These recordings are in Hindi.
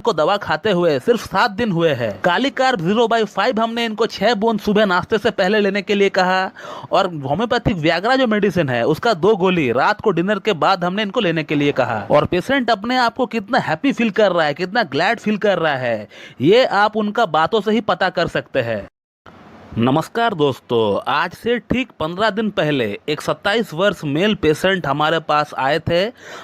को दवा खाते हुए सिर्फ 7 दिन हुए हैं। कालीकार्ब 0/5 हमने इनको 6 बूंद सुबह नाश्ते से पहले लेने के लिए कहा और होम्योपैथिक व्याग्रा जो मेडिसिन है उसका 2 गोली रात को डिनर के बाद हमने इनको लेने के लिए कहा। और पेशेंट अपने आप को कितना हैप्पी फील कर रहा है, कितना ग्लैड फील कर रहा है, ये आप उनका बातों से ही पता कर सकते हैं। नमस्कार दोस्तों, आज से ठीक 15 दिन पहले एक 27 वर्ष मेल पेशेंट हमारे पास आए थे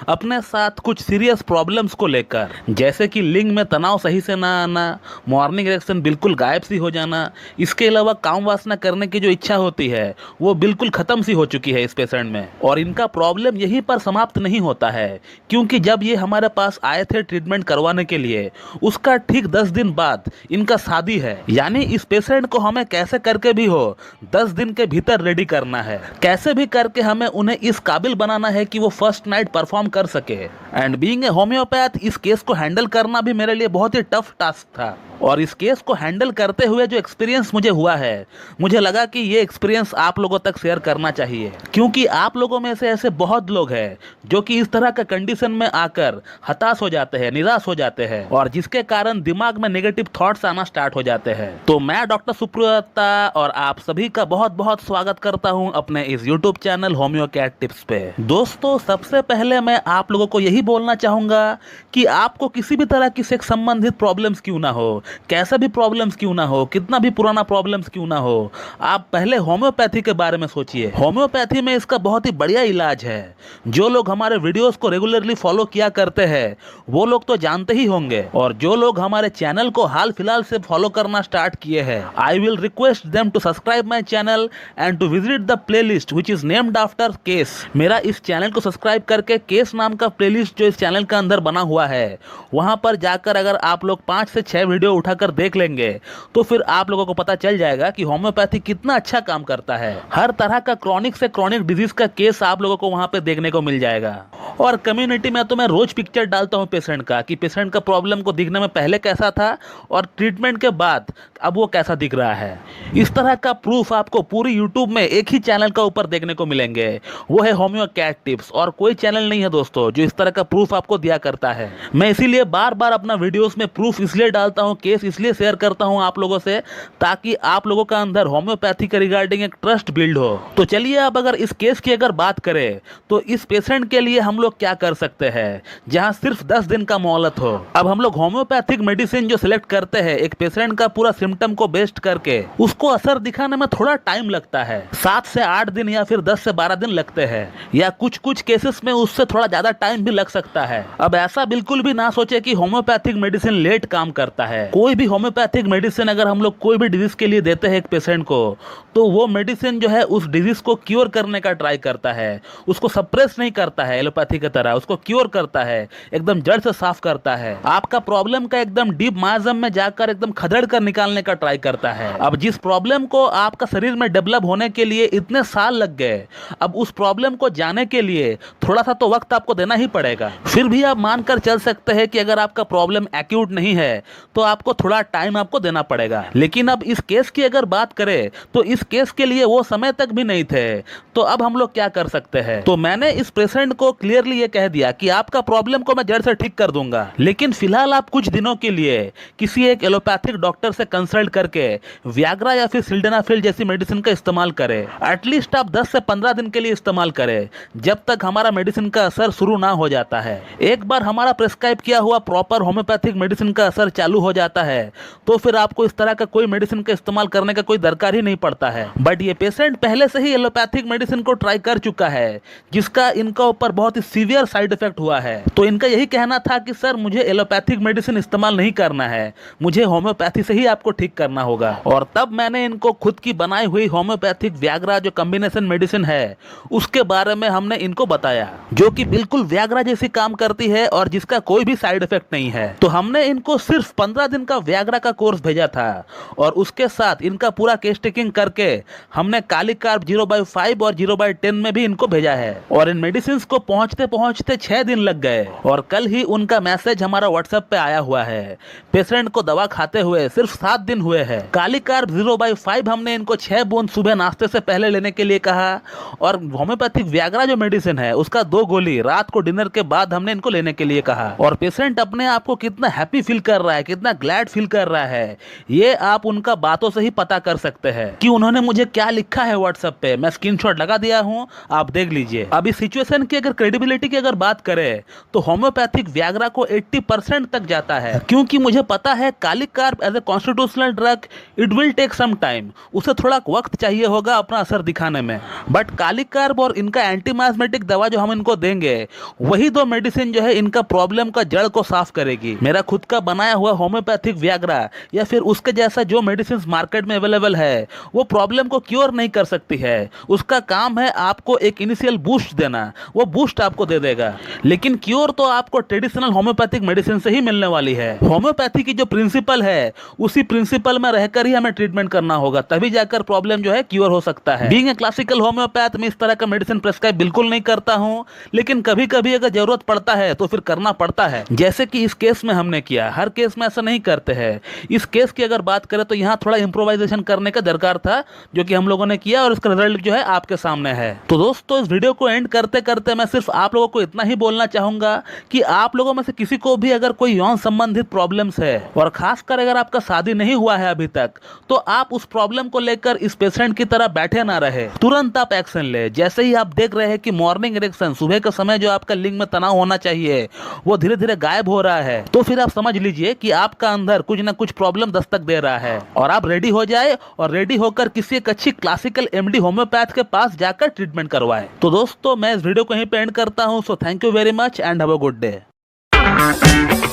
अपने साथ कुछ सीरियस प्रॉब्लम्स को लेकर, जैसे कि लिंग में तनाव सही से ना आना, मॉर्निंग इरेक्शन बिल्कुल गायब सी हो जाना, इसके अलावा काम वासना करने की जो इच्छा होती है वो बिल्कुल ख़त्म सी हो चुकी है इस पेशेंट में। और इनका प्रॉब्लम यहीं पर समाप्त नहीं होता है, क्योंकि जब ये हमारे पास आए थे ट्रीटमेंट करवाने के लिए उसका ठीक 10 दिन बाद इनका शादी है। यानी इस पेशेंट को हमें कैसे करके भी हो 10 दिन के भीतर रेडी करना है, कैसे भी करके हमें उन्हें इस काबिल बनाना है कि वो फर्स्ट नाइट परफॉर्म कर सके। एंड बीइंग ए होम्योपैथ इस केस को हैंडल करना भी मेरे लिए बहुत ही टफ टास्क था। और इस केस को हैंडल करते हुए जो एक्सपीरियंस मुझे हुआ है, मुझे लगा कि ये एक्सपीरियंस आप लोगों तक शेयर करना चाहिए, क्योंकि आप लोगों में से ऐसे बहुत लोग हैं जो कि इस तरह का कंडीशन में आकर हताश हो जाते हैं, निराश हो जाते हैं और जिसके कारण दिमाग में नेगेटिव थॉट्स आना स्टार्ट हो जाते हैं। तो मैं डॉक्टर सुप्रियता और आप सभी का बहुत बहुत स्वागत करता हूं अपने इस YouTube channel homeo cat tips पे। दोस्तों, सबसे पहले मैं आप लोगों को यही बोलना चाहूंगा कि आपको किसी भी तरह की सेक्स संबंधित प्रॉब्लम्स क्यों ना हो, कैसा भी प्रॉब्लम्स क्यों ना हो, कितना भी पुराना प्रॉब्लम्स क्यों ना हो, आप पहले होम्योपैथी के बारे में सोचिए। होम्योपैथी में इसका बहुत ही बढ़िया इलाज है। जो लोग हमारे वीडियोस को रेगुलरली फॉलो किया करते हैं वो लोग तो जानते ही होंगे, और जो लोग हमारे चैनल को हाल फिलहाल से फॉलो करना स्टार्ट किए हैं, I will request them to subscribe my channel and to visit the playlist which is named after case. मेरा इस चैनल को सब्सक्राइब करके केस नाम का प्लेलिस्ट जो इस चैनल के अंदर बना हुआ है, वहां पर जाकर अगर आप लोग 5 से 6 वीडियो उठाकर देख लेंगे तो फिर आप लोगों को पता चल जाएगा कि होम्योपैथी कितना अच्छा काम करता है। हर तरह का क्रॉनिक से क्रॉनिक डिजीज का केस आप लोगों को वहां पे देखने को मिल जाएगा। और कम्युनिटी में तो मैं रोज पिक्चर डालता हूं पेशेंट का कि पेशेंट का प्रॉब्लम को दिखने में पहले कैसा था और ट्रीटमेंट के बाद अब वो कैसा दिख रहा है। इस तरह का प्रूफ आपको पूरी यूट्यूब में एक ही चैनल का ऊपर देखने को मिलेंगे, वो है होम्यो कैट टिप्स। और कोई चैनल नहीं है दोस्तों जो इस तरह का प्रूफ आपको दिया करता है। मैं इसीलिए बार बार अपना वीडियोस में प्रूफ इसलिए डालता हूं, केस इसलिए शेयर करता हूं आप लोगों से, ताकि आप लोगों का अंदर होम्योपैथी के रिगार्डिंग एक ट्रस्ट बिल्ड हो। तो चलिए अब अगर इस केस की अगर बात करें तो इस पेशेंट के लिए हम लोग क्या कर सकते हैं जहां सिर्फ 10 दिन का मोहलत हो। अब हम लोग होम्योपैथिक मेडिसिन जो सिलेक्ट करते हैं एक पेशेंट का पूरा सिम्टम को बेस्ड करके, उसको असर दिखाने में थोड़ा टाइम लगता है, 7 से 8 दिन या फिर 10 से 12 दिन लगते हैं, या कुछ कुछ केसेस में उससे थोड़ा ज्यादा टाइम भी लग सकता है। अब ऐसा बिल्कुल भी ना सोचे कि होम्योपैथिक मेडिसिन लेट काम करता है। कोई भी होम्योपैथिक मेडिसिन अगर हम लोग कोई भी डिजीज के लिए देते हैं एक पेशेंट को, तो वो मेडिसिन जो है उस डिजीज को क्योर करने का ट्राई करता है, उसको सप्रेस नहीं करता है एलोपैथी की तरह, उसको क्योर करता है, एकदम जड़ से साफ करता है, आपका प्रॉब्लम का एकदम डीप मायाजम में जाकर एकदम खदेड़ कर निकालने का ट्राई करता है। अब जिस प्रॉब्लम को आपका शरीर में डेवलप होने के लिए इतने साल लग गए, अब उस प्रॉब्लम को जाने के लिए थोड़ा सा तो वक्त आपको देना ही पड़ेगा। फिर भी आप मानकर चल सकते हैं कि अगर आपका प्रॉब्लम एक्यूट नहीं है तो आपको थोड़ा टाइम आपको देना पड़ेगा। लेकिन अब इस केस की अगर बात करें तो इस केस के लिए वो समय तक भी नहीं थे, तो अब हम लोग क्या कर सकते हैं। तो मैंने इस पेशेंट को क्लियरली ये कह दिया कि आपका प्रॉब्लम को मैं जड़ से ठीक कर दूंगा, लेकिन फिलहाल आप कुछ दिनों के लिए किसी एक एलोपैथिक डॉक्टर से कंसल्ट करके व्याग्रा या फिर सिल्डेनाफिल जैसी मेडिसिन का इस्तेमाल करें। एटलीस्ट आप 10 से 15 दिन के लिए इस्तेमाल करें, जब तक हमारा मेडिसिन का असर शुरू ना हो जाता है। एक बार हमारा प्रिस्क्राइब किया हुआ प्रॉपर होम्योपैथिक मेडिसिन का असर चालू हो जाता है तो फिर आपको इस तरह का कोई मेडिसिन का इस्तेमाल करने का कोई दरकार ही नहीं पड़ता है। बट ये पेशेंट पहले से ही एलोपैथिक मेडिसिन को ट्राई कर चुका है, जिसका इनका ऊपर बहुत ही सीवियर साइड इफेक्ट हुआ है। तो इनका यही कहना था कि सर मुझे एलोपैथिक मेडिसिन इस्तेमाल नहीं करना है, मुझे होम्योपैथी से ही आपको ठीक करना होगा। और तब मैंने इनको खुद की बनाई हुई होम्योपैथिक व्याग्रा जो कॉम्बिनेशन मेडिसिन है उसके बारे में हमने इनको बताया, जो कि बिल्कुल व्याग्रा जैसी काम करती है और जिसका कोई भी साइड इफेक्ट नहीं है। तो हमने इनको सिर्फ 15 दिन का व्याग्रा का कोर्स भेजा था और उसके साथ इनका पूरा केस टेकिंग करके हमने कालीकार्ब 0/5 और 0/10 में भी इनको भेजा है। और इन मेडिसिन को पहुंचते पहुंचते 6 दिन लग गए और कल ही उनका मैसेज हमारा व्हाट्सएप पे आया हुआ है। पेशेंट को दवा खाते हुए सिर्फ 7 दिन हुए हैं। कालीकार्ब 0/5 हमने इनको 6 बूंद सुबह नाश्ते से पहले लेने के लिए कहा और होम्योपैथिक व्याग्रा जो मेडिसिन है उसका 2 गोली रात को डिनर के बाद हमने इनको लेने के लिए कहा। और पेशेंट अपने आप को कितना हैप्पी फील कर रहा है, कितना ग्लैड फील कर रहा है, ये आप उनका बातों से ही पता कर सकते हैं कि उन्होंने मुझे क्या लिखा है व्हाट्सएप पे। मैं स्क्रीनशॉट लगा दिया हूं, आप देख लीजिए। अब इस सिचुएशन की अगर क्रेडिबिलिटी की अगर बात करें तो होम्योपैथिक व्याग्रा को 80% तक जाता है, क्योंकि मुझे पता है kali carb as a constitutional drug it will take some time, उसे थोड़ा वक्त चाहिए होगा अपना असर दिखाने में। बट कालिकार्ब और इनका एंटीमास्मेटिक दवा जो हम इनको देंगे वही 2 मेडिसिन जो है इनका प्रॉब्लम का जड़ को साफ करेगी। मेरा खुद का बनाया हुआ होम्योपैथिक व्याग्रा या फिर उसके जैसा जो मेडिसिन मार्केट में अवेलेबल है वो प्रॉब्लम को क्योर नहीं कर सकती है। उसका काम है आपको एक इनिशियल बूस्ट देना, वो बूस्ट आपको दे देगा। लेकिन क्योर तो आपको ट्रेडिशनल होम्योपैथिक मेडिसिन से ही मिलने वाली है। होम्योपैथी की जो प्रिंसिपल है उसी प्रिंसिपल में रहकर ही हमें ट्रीटमेंट करना होगा, तभी जाकर प्रॉब्लम जो है क्योर हो सकता है। बीइंग ए क्लासिकल होम्योपैथ में इस तरह का मेडिसिन प्रेस्क्राइब बिल्कुल नहीं करता हूं, लेकिन कभी कभी अगर जरूरत पड़ता है तो फिर करना पड़ता है, जैसे कि इस केस में हमने किया। हर केस में ऐसा नहीं करते हैं। इस केस की अगर बात करें तो यहाँ थोड़ा इंप्रोवाइजेशन करने का दरकार था, जो कि हम लोगों ने किया और उसका रिजल्ट जो है आपके सामने है। तो दोस्तों इस वीडियो को एंड करते करते मैं सिर्फ आप लोगों को इतना ही बोलना चाहूंगा कि आप लोगों में से किसी को भी अगर कोई यौन संबंधित प्रॉब्लम्स है और खासकर अगर आपका शादी नहीं हुआ है अभी तक, तो आप उस प्रॉब्लम को लेकर इस पेशेंट की तरह बैठे ना रहे, तुरंत आप एक्शन ले। जैसे ही आप देख रहे हैं कि मॉर्निंग इरेक्शन, सुबह के समय जो आपका लिंग में तनाव होना चाहिए वो धीरे धीरे गायब हो रहा है, तो फिर आप समझ लीजिए कि आपका अंदर कुछ ना कुछ प्रॉब्लम दस्तक दे रहा है और आप रेडी हो जाए और रेडी होकर किसी एक अच्छी क्लासिकल एमडी होम्योपैथ के पास जाकर ट्रीटमेंट करवाए। तो दोस्तों मैं इस वीडियो को यहीं पे एंड करता हूं। So thank you very much and have a good day.